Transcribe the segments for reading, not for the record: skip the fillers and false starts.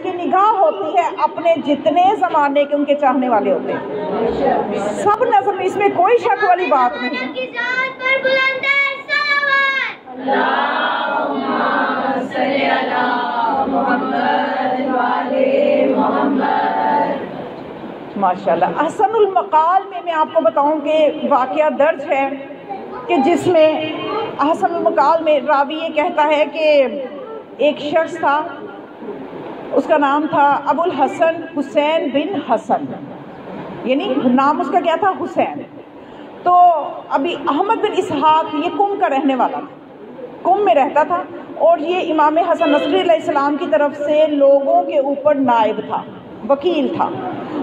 کی نگاہ ہوتی ہے اپنے جتنے زمانے کے ان کے چاہنے والے ہوتے ہیں، سب نظر میں، اس میں کوئی شک والی بات نہیں۔ ماشاءاللہ۔ حسن المقال میں آپ کو بتاؤں کہ واقعہ درج ہے کہ جس میں حسن المقال میں راوی یہ کہتا ہے کہ ایک شخص تھا، اس کا نام تھا ابو الحسن حسین بن حسن، یعنی نام اس کا کیا تھا؟ حسین۔ تو ابھی احمد بن اسحاق یہ قم کا رہنے والا تھا، قم میں رہتا تھا، اور یہ امام حسن نصری علیہ السلام کی طرف سے لوگوں کے اوپر نائب تھا، وکیل تھا،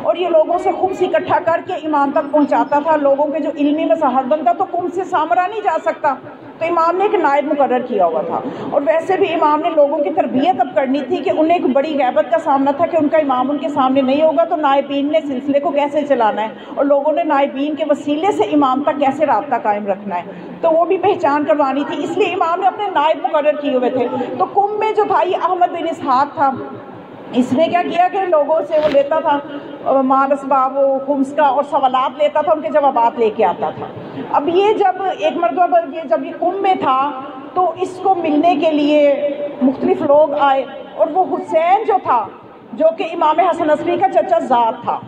اور یہ لوگوں سے خبز اکٹھا کر کے امام تک پہنچاتا تھا۔ لوگوں کے جو علمی مساحت بنتا تو قم سے سامرا نہیں جا سکتا، تو امام نے ایک نائب مقرر کیا ہوا تھا، اور ویسے بھی امام نے لوگوں کی تربیت اب کرنی تھی کہ انہیں ایک بڑی غیبت کا سامنا تھا کہ ان کا امام ان کے سامنے نہیں ہوگا، تو نائبین نے سلسلے کو کیسے چلانا ہے، اور لوگوں نے نائبین کے وسیلے سے امام تک کیسے رابطہ قائم رکھنا ہے، تو وہ بھی پہچان کروانی تھی، اس لیے امام نے اپنے نائب مقرر کیے ہوئے تھے۔ تو قم میں جو تھا یہ احمد بن اسحاق تھا، اس نے کیا کیا کہ لوگوں سے وہ لیتا تھا مال اسباب و خمس کا، اور سوالات لیتا تھا، ان کے جوابات لے کے آتا تھا۔ اب یہ جب ایک مرتبہ جب یہ قم میں تھا تو اس کو ملنے کے لیے مختلف لوگ آئے، اور وہ حسین جو تھا جو کہ امام حسن نصری کا چچا زاد تھا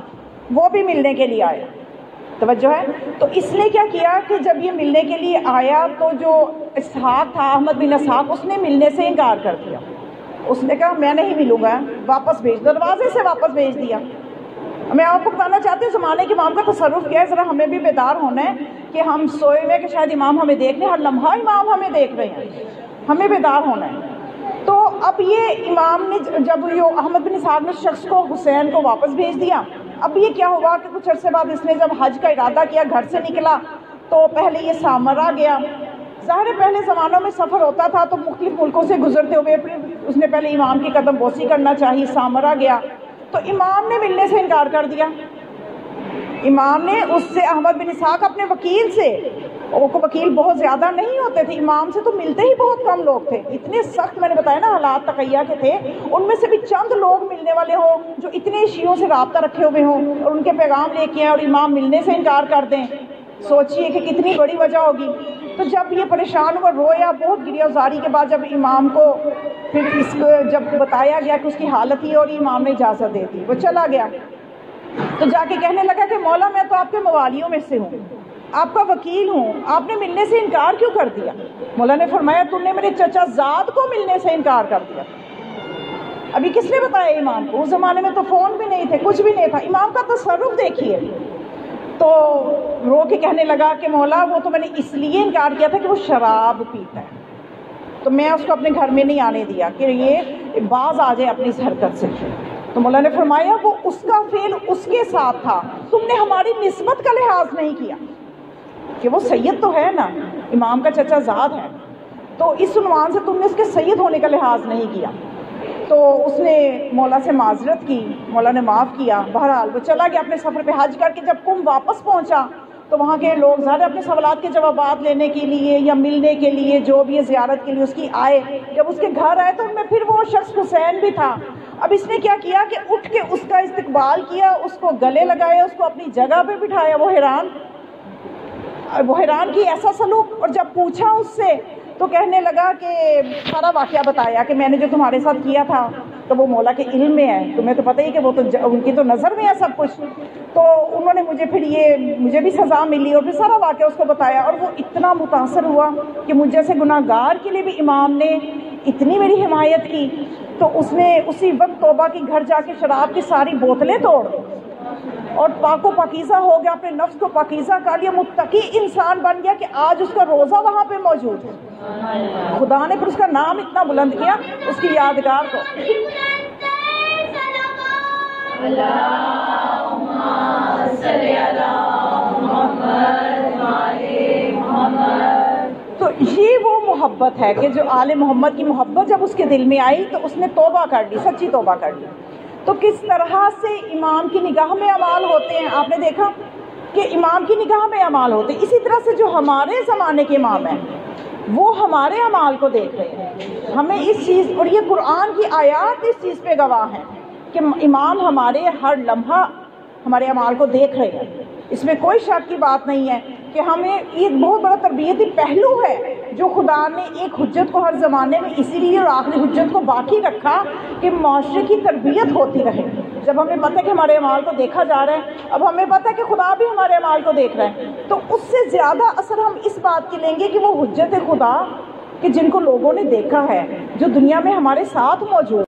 وہ بھی ملنے کے لیے آئے، توجہ ہے۔ تو اس نے کیا کیا کہ جب یہ ملنے کے لیے آیا تو جو اسحاق تھا، احمد بن اسحاق، اس نے ملنے سے انکار کر دیا، اس نے کہا میں نہیں ملوں گا، واپس بھیج، دروازے سے واپس بھیج دیا۔ میں آپ کو بتانا چاہتی ہوں زمانے کے امام کا تصرف کیا ہے، ذرا ہمیں بھی بیدار ہونا ہے کہ ہم سوئے ہوئے کہ شاید امام ہمیں دیکھ رہے ہیں، ہر لمحہ امام ہمیں دیکھ رہے ہیں، ہمیں بیدار ہونا ہے۔ تو اب یہ امام نے جب یہ احمد بن اسحاق نے شخص کو، حسین کو واپس بھیج دیا، اب یہ کیا ہوا کہ کچھ عرصے بعد اس نے جب حج کا ارادہ کیا، گھر سے نکلا تو پہلے یہ سامرا گیا۔ ظاہر ہے پہلے زمانوں میں سفر ہوتا تھا تو مختلف ملکوں سے گزرتے ہوئے پھر اس نے پہلے امام کی قدم بوسی کرنا چاہیے، سامرا گیا تو امام نے ملنے سے انکار کر دیا۔ امام نے اس سے، احمد بن اسحاق اپنے وکیل سے، وہ کو وکیل بہت زیادہ نہیں ہوتے تھے، امام سے تو ملتے ہی بہت کم لوگ تھے، اتنے سخت میں نے بتایا نا حالات تقیہ کے تھے، ان میں سے بھی چند لوگ ملنے والے ہوں جو اتنے شیعوں سے رابطہ رکھے ہوئے ہوں اور ان کے پیغام لے کے آئیں اور امام ملنے سے انکار کر دیں، سوچئے کہ کتنی بڑی وجہ ہوگی۔ تو جب یہ پریشان ہوا، رویا بہت، گریہ زاری کے بعد جب امام کو پھر اس کو جب بتایا گیا کہ اس کی حالت ہی، اور امام نے اجازت دے دی، وہ چلا گیا، تو جا کے کہنے لگا کہ مولا میں تو آپ کے موالیوں میں سے ہوں، آپ کا وکیل ہوں، آپ نے ملنے سے انکار کیوں کر دیا؟ مولا نے فرمایا تم نے میرے چچا زاد کو ملنے سے انکار کر دیا۔ ابھی کس نے بتایا امام کو؟ اس زمانے میں تو فون بھی نہیں تھے، کچھ بھی نہیں تھا، امام کا تصرف دیکھیے۔ تو رو کے کہنے لگا کہ مولا وہ تو میں نے اس لیے انکار کیا تھا کہ وہ شراب پیتا ہے، تو میں اس کو اپنے گھر میں نہیں آنے دیا کہ یہ باز آ جائے اپنی اس حرکت سے۔ تو مولا نے فرمایا وہ اس کا فعل اس کے ساتھ تھا، تم نے ہماری نسبت کا لحاظ نہیں کیا کہ وہ سید تو ہے نا، امام کا چچا زاد ہے، تو اس عنوان سے تم نے اس کے سید ہونے کا لحاظ نہیں کیا۔ تو اس نے مولا سے معذرت کی، مولا نے معاف کیا، بہرحال وہ چلا گیا اپنے سفر پہ حج کر کے۔ جب قم واپس پہنچا تو وہاں کے لوگ ظاہر اپنے سوالات کے جوابات لینے کے لیے یا ملنے کے لیے جو بھی زیارت کے لیے اس کی آئے، جب اس کے گھر آئے تو ان میں پھر وہ شخص حسین بھی تھا۔ اب اس نے کیا کیا کہ اٹھ کے اس کا استقبال کیا، اس کو گلے لگایا، اس کو اپنی جگہ پہ بٹھایا، وہ حیران کی ایسا سلوک، اور جب پوچھا اس سے تو کہنے لگا کہ سارا واقعہ بتایا کہ میں نے جو تمہارے ساتھ کیا تھا تو وہ مولا کے علم میں ہے، تمہیں تو پتہ ہی کہ وہ تو ان کی تو نظر میں ہے سب کچھ، تو انہوں نے مجھے بھی سزا ملی، اور پھر سارا واقعہ اس کو بتایا، اور وہ اتنا متاثر ہوا کہ مجھ جیسے گناہ گار کے لیے بھی امام نے اتنی میری حمایت کی، تو اس نے اسی وقت توبہ کی، گھر جا کے شراب کی ساری بوتلیں توڑ دی اور پاک و پاکیزہ ہو گیا، اپنے نفس کو پاکیزہ کر لیا، متقی انسان بن گیا کہ آج اس کا روزہ وہاں پہ موجود ہے۔ خدا نے پھر اس کا نام اتنا بلند کیا اس کی یادگار کو۔ تو یہ وہ محبت ہے کہ جو آل محمد کی محبت جب اس کے دل میں آئی تو اس نے توبہ کر لی، سچی توبہ کر لی۔ تو کس طرح سے امام کی نگاہ میں اعمال ہوتے ہیں، آپ نے دیکھا کہ امام کی نگاہ میں اعمال ہوتے ہیں، اسی طرح سے جو ہمارے زمانے کے امام ہیں وہ ہمارے اعمال کو دیکھ رہے ہیں، ہمیں اس چیز، اور یہ قرآن کی آیات اس چیز پہ گواہ ہیں کہ امام ہمارے ہر لمحہ ہمارے اعمال کو دیکھ رہے ہیں، اس میں کوئی شک کی بات نہیں ہے کہ ہمیں یہ بہت بڑا تربیتی پہلو ہے جو خدا نے ایک حجت کو ہر زمانے میں اسی لیے اور آخری حجت کو باقی رکھا کہ معاشرے کی تربیت ہوتی رہے۔ جب ہمیں پتہ ہے کہ ہمارے اعمال کو دیکھا جا رہا ہے، اب ہمیں پتہ ہے کہ خدا بھی ہمارے اعمال کو دیکھ رہا ہے، تو اس سے زیادہ اثر ہم اس بات کی لیں گے کہ وہ حجت خدا کہ جن کو لوگوں نے دیکھا ہے، جو دنیا میں ہمارے ساتھ موجود